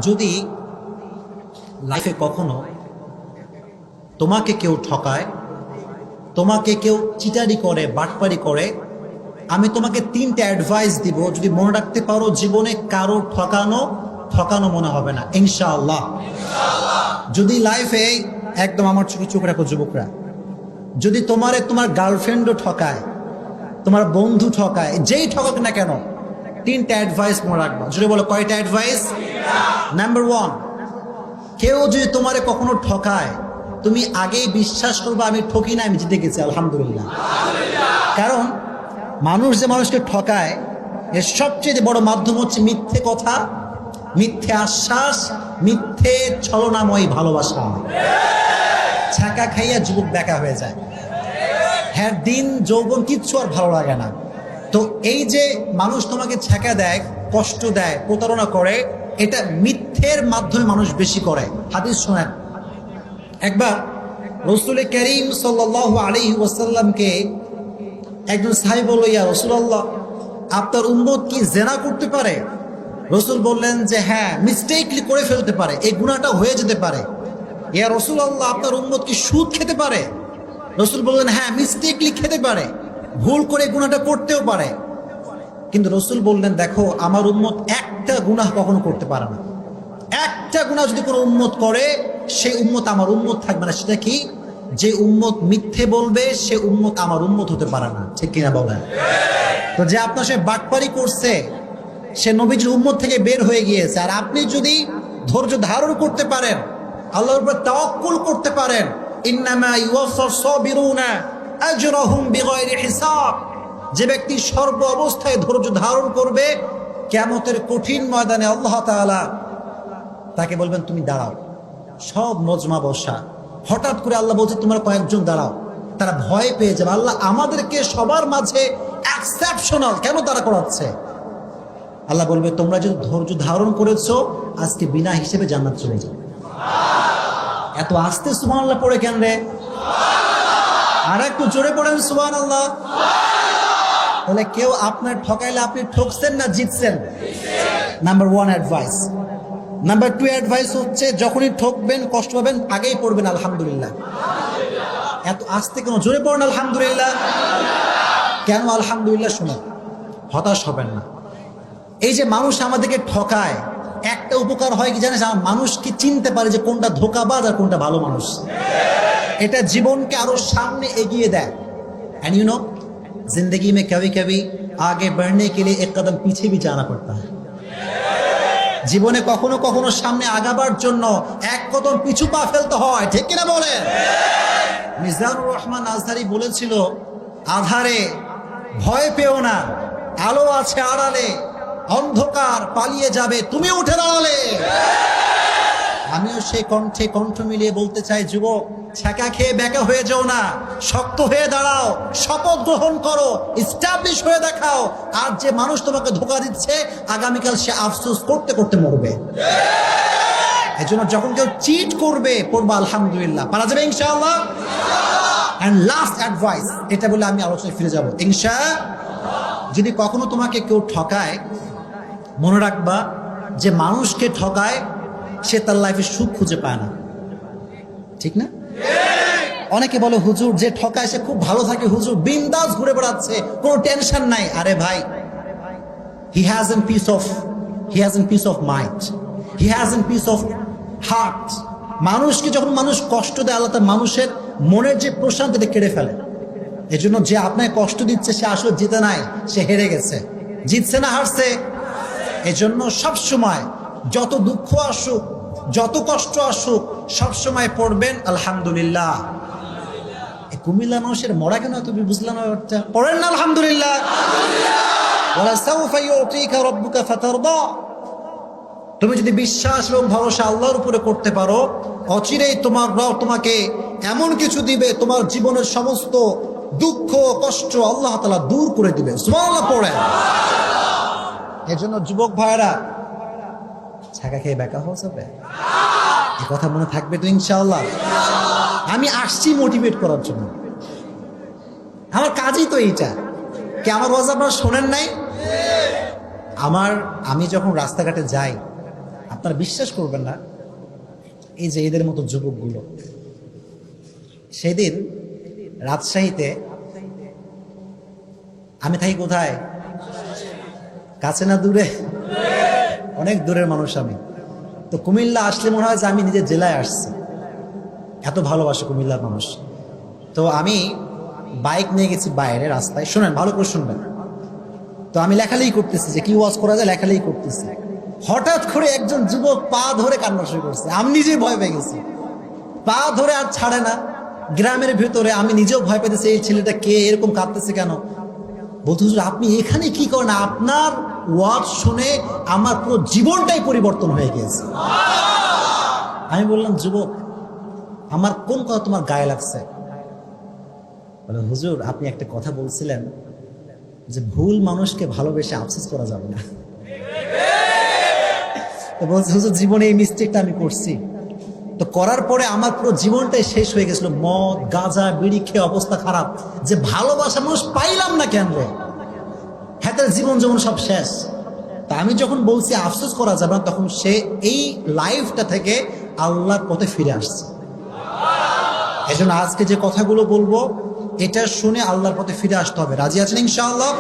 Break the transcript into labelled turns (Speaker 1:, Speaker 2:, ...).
Speaker 1: যদি লাইফে কখনো তোমাকে কেউ ঠকায়, তোমাকে কেউ চিটারি করে, বাটপারি করে, আমি তোমাকে তিনটা অ্যাডভাইস দিব। যদি মনে রাখতে পারো, জীবনে কারো ঠকানো মনে হবে না ইনশাআল্লাহ। যদি লাইফে একদম আমার চোখে চোখ রাখো যুবকরা, যদি তোমার গার্লফ্রেন্ডও ঠকায়, তোমার বন্ধু ঠকায়, যেই ঠকাক না কেন, তিনটা অ্যাডভাইস মনে রাখবা। যদি বলো কয়টা অ্যাডভাইস? নাম্বার 1, কেউ যদি তোমারে কখনো ঠকায়, তুমি আগেই বিশ্বাস করবে আমি ঠকি না, আমি জিতে গেছি আলহামদুলিল্লাহ। কারণ মানুষ যে মানুষকে ঠকায়, এর সবচেয়ে বড় মাধ্যম হচ্ছে মিথ্যে কথা, মিথ্যে আশ্বাস, মিথ্যে ছলনাময়ী ভালোবাসা। ছাকা খাইয়া যুবক বেকা হয়ে যায়, হ্যাঁ, দিন যৌবন কিচ্ছু আর ভালো লাগে না। তো এই যে মানুষ তোমাকে ছ্যাঁকা দেয়, কষ্ট দেয়, প্রতারণা করে, এটা মিথ্যের মাধ্যমে মানুষ বেশি করে। হাদিস শোনেন, একবার রাসূল করিম সাল্লাল্লাহু আলাইহি ওয়াসাল্লামকে একজন সাহাবী বলল, ইয়া রাসূলুল্লাহ, আপনার উম্মত কি জিনা করতে পারে? রাসূল বললেন যে হ্যাঁ, মিস্টেকলি করে ফেলতে পারে, এই গুনাহটা হয়ে যেতে পারে। ইয়া রাসূলুল্লাহ, আপনার উম্মত কি সুদ খেতে পারে? রাসূল বললেন হ্যাঁ, মিস্টেকলি খেতে পারে, ভুল করে গুনাহটা করতেও পারে। কিন্তু রাসূল বললেন, দেখো, আমার উম্মত একটা গুনাহ কখনো করতে পারে না। একটা গুনাহ যদি কোনো উম্মত করে, সেই উম্মত আমার উম্মত থাকবে না। সেটা কি? যে উম্মত মিথ্যে বলবে, সে উম্মত আমার উম্মত হতে পারে না। ঠিক কিনা বলেন? তো যে আপনার সে বাটপারি করছে, সে নবীজির উম্মত থেকে বের হয়ে গিয়েছে। আর আপনি যদি ধৈর্য ধারণ করতে পারেন, আল্লাহর উপর তাওয়াক্কুল করতে পারেন, ইন্নামা ইউওয়াফাস সাবিরুনা আজরাহুম বিগাইরি হিসাব, যে ব্যক্তি সর্ব অবস্থায় ধৈর্য ধারণ করবে, কিয়ামতের কঠিন ময়দানে আল্লাহ তাআলা তাকে বলবেন তুমি দাঁড়াও। সব মজমা বসা, হঠাৎ করে আল্লাহ বলছে তোমরা কয়েকজন দাঁড়াও। তারা ভয় পেয়ে যাবে, আল্লাহ আমাদেরকে সবার মাঝে এক্সেপশনাল কেন তারা করাচ্ছে? আল্লাহ বলবে তোমরা যদি ধৈর্য ধারণ করেছো, আজকে বিনা হিসেবে জান্নাত চলে যাবে। এত আস্তে সুবহানাল্লাহ পড়ে কেন রে? আর একটু জোরে পড়েন সুবহানাল্লাহ। তাহলে কেউ আপনার ঠকাইলে আপনি ঠকছেন না জিতছেন? Number 1 advice. নাম্বার 2 অ্যাডভাইস হচ্ছে, যখনই ঠকবেন, কষ্ট পাবেন, আগেই পড়বেন আলহামদুলিল্লাহ। এত আস্তে কেন? জোরে পড়েন আলহামদুলিল্লাহ। কেন আলহামদুলিল্লাহ? শুনুন, হতাশ হবেন না। এই যে মানুষ আমাদেরকে ঠকায়, একটা উপকার হয় কি জানেন? মানুষকে চিনতে পারে যে কোনটা ধোঁকাবাজ আর কোনটা ভালো মানুষ। এটা জীবনকে আরো সামনে এগিয়ে দেয়। एंड यू नो, जिंदगी में कभी कभी आगे बढ़ने के लिए एक कदम पीछे भी जाना पड़ता है। জীবনে কখনো কখনো সামনে আগাবার জন্য এক কদম পিছু পা ফেলতে হয়। ঠিক কিনা বলেন? মিজানুর রহমান আজহারি বলেছিল, আধারে ভয় পেও না, আলো আছে আড়ালে, অন্ধকার পালিয়ে যাবে তুমি উঠে দাঁড়ালে। আমিও সেই কণ্ঠে কণ্ঠ মিলিয়ে বলতে চাই, যুবক, ছ্যাঁকা খেয়ে বেঁকা হয়ে যাও না, শক্ত হয়ে দাঁড়াও, শপথ গ্রহণ করো, এস্টাবলিশ হয়ে দেখাও। আর যে মানুষ তোমাকে ধোঁকা দিচ্ছে, আগামীকাল সে আফসোস করতে করতে মরবে। এই জন্য যখন কেউ চিট করবে, পড়বা আলহামদুলিল্লাহ, পারা যাবে ইনশাআল্লাহ। এন্ড লাস্ট অ্যাডভাইস, এটা বলে আমি আলোচনায় ফিরে যাব ইনশাআল্লাহ। যদি কখনো তোমাকে কেউ ঠকায়, মনে রাখবা যে মানুষকে ঠকায়, সে তার লাইফে সুখ খুঁজে পায় না। ঠিক না? অনেকে বলে, হুজুর, যে ঠকায় সে খুব ভালো থাকে, হুজুর বিন্দাস ঘুরে বেড়াচ্ছে, কোনো টেনশন নাই। আরে ভাই, he hasn't peace of mind, he hasn't peace of heart। মানুষকে যখন মানুষ কষ্ট দেয়, আল্লাহ তার মানুষের মনের যে প্রশান্তিটা কেড়ে ফেলে। এই জন্য যে আপনাকে কষ্ট দিচ্ছে, সে আসলে জিতে নাই, সে হেরে গেছে। জিতছে না হারছে? এই জন্য সবসময় যত দুঃখ আসুক, যত কষ্ট আসুক, সবসময় পড়বেন আলহামদুলিল্লাহ। এই কুমিল্লা মানুষের মরা কেন তুমি বুঝলাম না? পড়েন না আলহামদুলিল্লাহ। ওয়ালা সাউফা ইউতিকা রাব্বুকা ফাতারদা। তুমি যদি বিশ্বাস এবং ভরসা আল্লাহর উপরে করতে পারো, অচিরেই তোমার রব তোমাকে এমন কিছু দিবে, তোমার জীবনের সমস্ত দুঃখ কষ্ট আল্লাহ তাআলা দূর করে দিবে। সুবহানাল্লাহ পড়েন। এজন্য যুবক ভাইরা, ছ্যাঁকা খেয়ে বেকা হওয়া যাবে? এই কথা মনে থাকবে তো ইনশাআল্লাহ। আমি আসছি মোটিভেট করার জন্য, আমার কাজই তো এইটা। কি আমার ওয়াজ আপনারা শোনেন নাই? আমি যখন রাস্তাঘাটে যাই, আপনারা বিশ্বাস করবেন না, এই যে এদের মতো যুবকগুলো, সেদিন রাজশাহীতে, আমি থাকি কোথায়, কাছে না দূরে, অনেক দূরের মানুষ আমি। তো কুমিল্লা আসলে মনে হয় যে আমি নিজের জেলায় আসছি, এত ভালোবাসে কুমিল্লার মানুষ। তো আমি বাইক নিয়ে গেছি বাইরে রাস্তায়, শুনেন ভালো করে শুনবেন। তো আমি লেখালেখি করতেছি যে কি ওয়াজ করা যায়, লেখালেখি করতেছি। হঠাৎ করে একজন যুবক পা ধরে কান্না শুরু করছে, আমি নিজেই ভয় পেয়ে গেছি, পা ধরে আর ছাড়ে না। গ্রামের ভেতরে আমি নিজেও ভয় পেতেছি, এই ছেলেটা কে, এরকম কাঁদতেছে কেন। বলতে হুজুর আপনি এখানে কি করেন, আপনার ওয়াজ শুনে আমার পুরো জীবনটাই পরিবর্তন হয়ে গেছে। আমি বললাম যুবক আমার কোন কথা তোমার গায়ে লাগছে? বলে হুজুর আপনি একটা কথা বলছিলেন যে ভুল মানুষকে ভালোবেসে আফসোস করা যাবে না। তো বলছে হুজুর জীবনে এই মিস্টেকটা আমি করছি, তো করার পরে আমার পুরো জীবনটাই শেষ হয়ে গেছিল, মদ গাঁজা বিড়ি খেয়ে অবস্থা খারাপ, যে ভালোবাসা মানুষ পাইলাম না কেন রে, হাতের জীবন যেমন সব শেষ। তা আমি যখন বলছি আফসোস করা যাবে না, তখন সে এই লাইফটা থেকে আল্লাহর পথে ফিরে আসছে। এজন্য আজকে যে কথাগুলো বলবো এটা শুনে আল্লাহর পথে ফিরে আসতে হবে। রাজি আছেন ইনশাআল্লাহ?